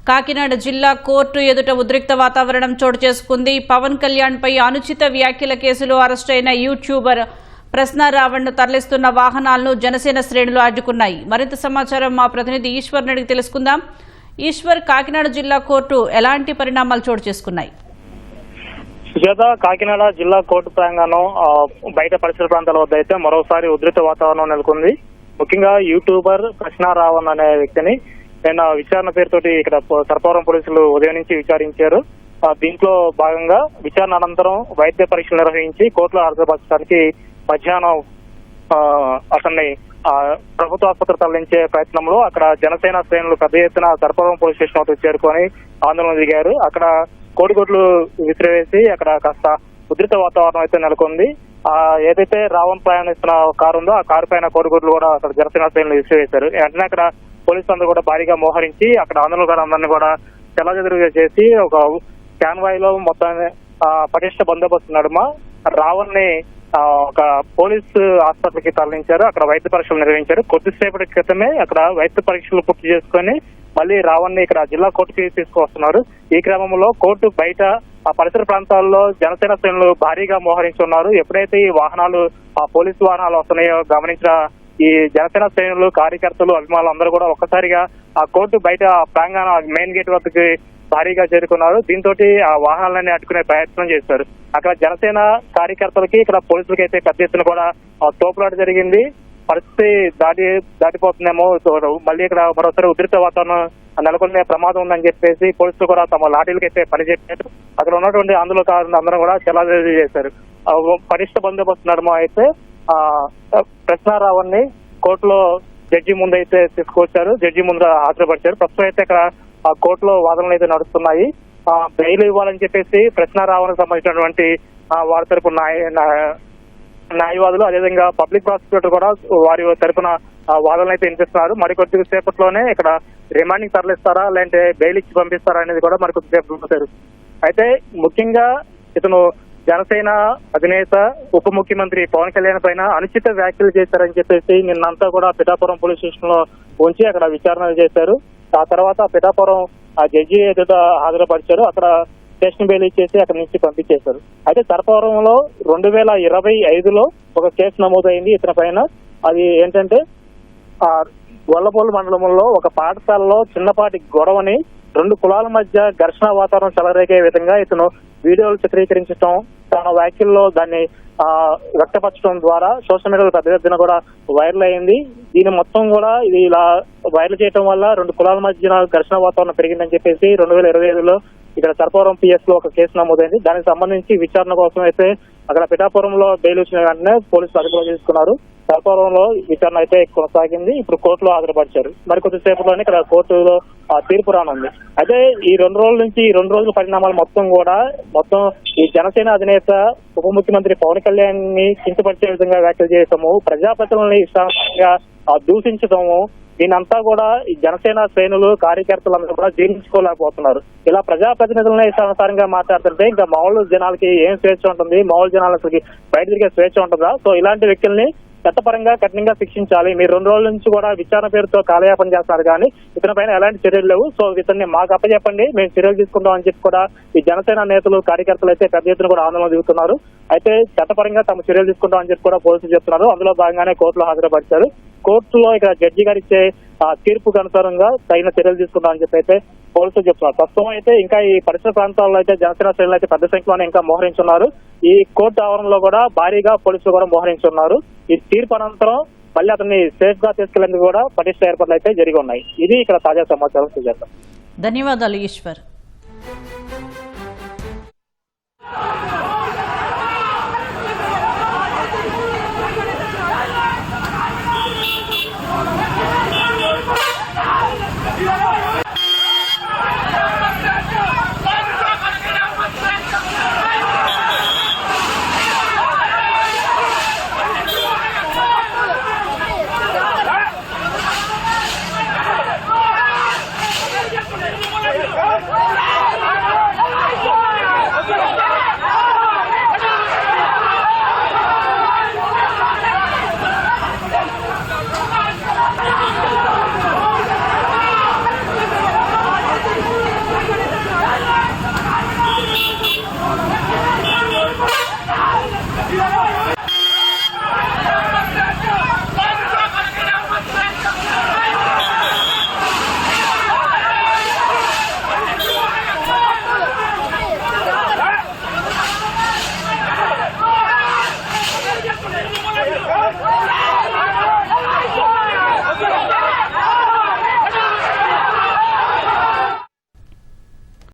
కాకినాడ జిల్లా కోర్టు ఎదుట ఉద్రిక్త వాతావరణం చోటు చేసుకుంది. పవన్ కళ్యాణ్ పై అనుచిత వ్యాఖ్యల కేసులో అరెస్ట్ అయిన యూట్యూబర్ ప్రశ్న రావణ్ను తరలిస్తున్న వాహనాలను జనసేన శ్రేణులు అడ్డుకున్నాయి. మరింత సమాచారం మా ప్రతినిధి ఈశ్వర్ అడిగి తెలుసుకుందాం. ఈశ్వర్, కాకినాడ జిల్లా కోర్టు ఎలాంటి పరిణామాలు చోటు చేసుకున్నాయి? సుజాత, కాకినాడ జిల్లా కోర్టు ప్రాంగణం బయట పరిసర ప్రాంతాల వద్ద అయితే మరోసారి ఉద్రిక్త వాతావరణం నెలకొంది. ముఖ్యంగా యూట్యూబర్ ప్రశ్న రావణ్ అనే వ్యక్తిని నిన్న విచారణ పేరుతోటి ఇక్కడ సర్పవరం పోలీసులు ఉదయం నుంచి విచారించారు. దీంట్లో భాగంగా విచారణ అనంతరం వైద్య పరీక్షలు నిర్వహించి కోర్టులో హాజరుపరచడానికి మధ్యాహ్నం అతన్ని ప్రభుత్వ ఆసుపత్రి తరలించే ప్రయత్నంలో అక్కడ జనసేన శ్రేణులు పెద్ద ఎత్తున సర్పవరం పోలీస్ స్టేషన్ వద్ద చేరుకొని ఆందోళన దిగారు. అక్కడ కోడిగుడ్లు విసిరివేసి అక్కడ కాస్త ఉద్రిక్త వాతావరణం అయితే నెలకొంది. ఏదైతే రావణ్ ప్రయాణిస్తున్న కారు ఉందో ఆ కారు పైన కోడిగుడ్లు కూడా అక్కడ జనసేన శ్రేణులు విసిరివేశారు. వెంటనే అక్కడ పోలీసులు అందరూ కూడా భారీగా మోహరించి అక్కడ ఆందోళనకారులందరినీ కూడా చెల్లచెదురుగా చేసి ఒక కాన్వాయ్ లో మొత్తం పటిష్ట బందోబస్తు నడుమ రావణ్ ని ఒక పోలీసు హాస్పిటల్కి తరలించారు. అక్కడ వైద్య పరీక్షలు నిర్వహించారు. కొద్దిసేపటి క్రితమే అక్కడ వైద్య పరీక్షలు పూర్తి చేసుకుని మళ్ళీ రావణ్ ని ఇక్కడ జిల్లా కోర్టుకి తీసుకువస్తున్నారు. ఈ క్రమంలో కోర్టు బయట ఆ పరిసర ప్రాంతాల్లో జనసేన శ్రేణులు భారీగా మోహరించున్నారు. ఎప్పుడైతే ఈ వాహనాలు పోలీసు వాహనాలు వస్తున్నాయో గమనించిన ఈ జనసేన శ్రేణులు, కార్యకర్తలు, అభిమానులు అందరూ కూడా ఒక్కసారిగా ఆ కోర్టు బయట ప్రాంగణ మెయిన్ గేట్ వద్దకు భారీగా చేరుకున్నారు. దీంతో ఆ వాహనాలన్నీ అడ్డుకునే ప్రయత్నం చేశారు. అక్కడ జనసేన కార్యకర్తలకి ఇక్కడ పోలీసులకి అయితే పెద్ద ఎత్తున కూడా తోపులాట జరిగింది. పరిస్థితి దాటిపోతుందేమో, మళ్ళీ ఇక్కడ మరోసారి ఉద్రిక్త వాతావరణం నెలకొనే ప్రమాదం ఉందని చెప్పేసి పోలీసులు కూడా తమ లాఠీలకి అయితే పనిచేశారు. అక్కడ ఉన్నటువంటి ఆందోళనకారులు అందరూ కూడా చెల్లాచెదురు చేశారు. పటిష్ట బందోబస్తు నడుమ అయితే ప్రశ్న రావణ్ ని కోర్టులో జడ్జి ముందు అయితే తీసుకొచ్చారు. జడ్జి ముందు హాజరుపరిచారు. ప్రస్తుతం అయితే ఇక్కడ కోర్టులో వాదనలు అయితే నడుస్తున్నాయి. బెయిల్ ఇవ్వాలని చెప్పేసి ప్రశ్న రావణ్ సంబంధించినటువంటి వారి తరపు న్యాయవాదులు, అదేవిధంగా పబ్లిక్ ప్రాసిక్యూటర్ కూడా వారి తరపున వాదనలు అయితే వినిపిస్తున్నారు. మరికొద్ది సేపట్లోనే ఇక్కడ రిమాండింగ్ తరలిస్తారా లేదంటే బెయిల్ ఇచ్చి పంపిస్తారా అనేది కూడా మరికొద్ది సేపు. అయితే ముఖ్యంగా ఇతను జనసేన అధినేత ఉప ముఖ్యమంత్రి పవన్ కళ్యాణ్ పైన అనుచిత వ్యాఖ్యలు చేశారని చెప్పేసి నిన్నంతా కూడా పిఠాపురం పోలీస్ స్టేషన్ లో ఉంచి అక్కడ విచారణ చేశారు. ఆ తర్వాత పిఠాపురం జడ్జి ఎదుట హాజరుపరిచారు. అక్కడ స్టేషన్ బెయిల్ ఇచ్చేసి అక్కడ నుంచి పంపించేశారు. అయితే సర్పవరంలో 2025లో ఒక కేసు నమోదైంది ఇతని పైన. అది ఏంటంటే గొల్లపల్లి మండలంలో ఒక పాఠశాలలో చిన్నపాటి గొడవని 2 కులాల మధ్య ఘర్షణ వాతావరణం చెలరేగే విధంగా ఇతను వీడియోలు చిత్రీకరించడం, తన వ్యాఖ్యల్లో దాన్ని వ్యక్తపరచడం ద్వారా సోషల్ మీడియాలో పెద్ద ఎత్తున కూడా వైరల్ అయింది. దీని మొత్తం కూడా ఇది ఇలా వైరల్ చేయడం వల్ల 2 కులాల మధ్య ఘర్షణ వాతావరణం పెరిగిందని చెప్పేసి 2025లో ఇక్కడ సర్పవరం పిఎస్ లో ఒక కేసు నమోదైంది. దానికి సంబంధించి విచారణ కోసం అయితే అక్కడ పిఠాపురంలో బెయిల్ వచ్చిన వెంటనే పోలీసులు అదుపులో తీసుకున్నారు. సర్పవరంలో విచారణ అయితే కొనసాగింది. ఇప్పుడు కోర్టులో హాజరుపరిచారు. మరి కొద్దిసేపట్లోనే ఇక్కడ కోర్టులో తీర్పు రానుంది. అయితే ఈ 2 రోజుల పరిణామాలు మొత్తం ఈ జనసేన అధినేత ఉప ముఖ్యమంత్రి పవన్ కళ్యాణ్ ని కించపరిచే విధంగా వ్యాఖ్యలు చేయటము, ప్రజాప్రతినిధులని ఇష్టానుసారంగా దూషించడము, దీనంతా కూడా ఈ జనసేన శ్రేణులు, కార్యకర్తలందరూ కూడా జీర్ణించుకోలేకపోతున్నారు. ఇలా ప్రజాప్రతినిధులను ఇష్టానుసారంగా మాట్లాడుతుంటే ఇంకా మామూలు జనాలకి ఏం స్వేచ్ఛ ఉంటుంది? మామూలు జనాలకి బయట తిరిగే స్వేచ్ఛ ఉంటుందా? సో ఇలాంటి వ్యక్తుల్ని చట్టపరంగా కఠినంగా శిక్షించాలి. మీరు 2 రోజుల నుంచి కూడా విచారణ పేరుతో కాలయాపన చేస్తున్నారు కానీ ఇతని పైన ఎలాంటి చర్యలు లేవు. సో ఇతన్ని మాకు అప్పచెప్పండి, మేము చర్యలు తీసుకుంటాం అని చెప్పి కూడా ఈ జనసేన నేతలు, కార్యకర్తలు అయితే పెద్ద ఎత్తున కూడా ఆందోళన దిగుతున్నారు. అయితే చట్టపరంగా తమ చర్యలు తీసుకుంటాం అని చెప్పి కూడా పోలీసులు చెప్తున్నారు. అందులో భాగంగానే కోర్టులో హాజరుపరిచారు. కోర్టులో ఇక్కడ జడ్జి గారు ఇచ్చే తీర్పుకు అనుసారంగా తగిన చర్యలు తీసుకుంటాం అని చెప్పి అయితే పోలీసులు చెప్తున్నారు. ప్రస్తుతం అయితే ఇంకా ఈ పరిసర ప్రాంతాల్లో అయితే జనసేన శ్రేణులు అయితే పెద్ద సంఖ్యలోనే ఇంకా మోహరించున్నారు. ఈ కోర్టు ఆవరణలో కూడా భారీగా పోలీసులు కూడా మోహరించున్నారు. ఈ తీర్పు అనంతరం మళ్ళీ అతన్ని సేఫ్ గా తీసుకెళ్లేందుకు కూడా పటిష్ట ఏర్పాట్లు అయితే జరిగి ఉన్నాయి. ఇది ఇక్కడ తాజా సమాచారం. ధన్యవాదాలు ఈశ్వర్.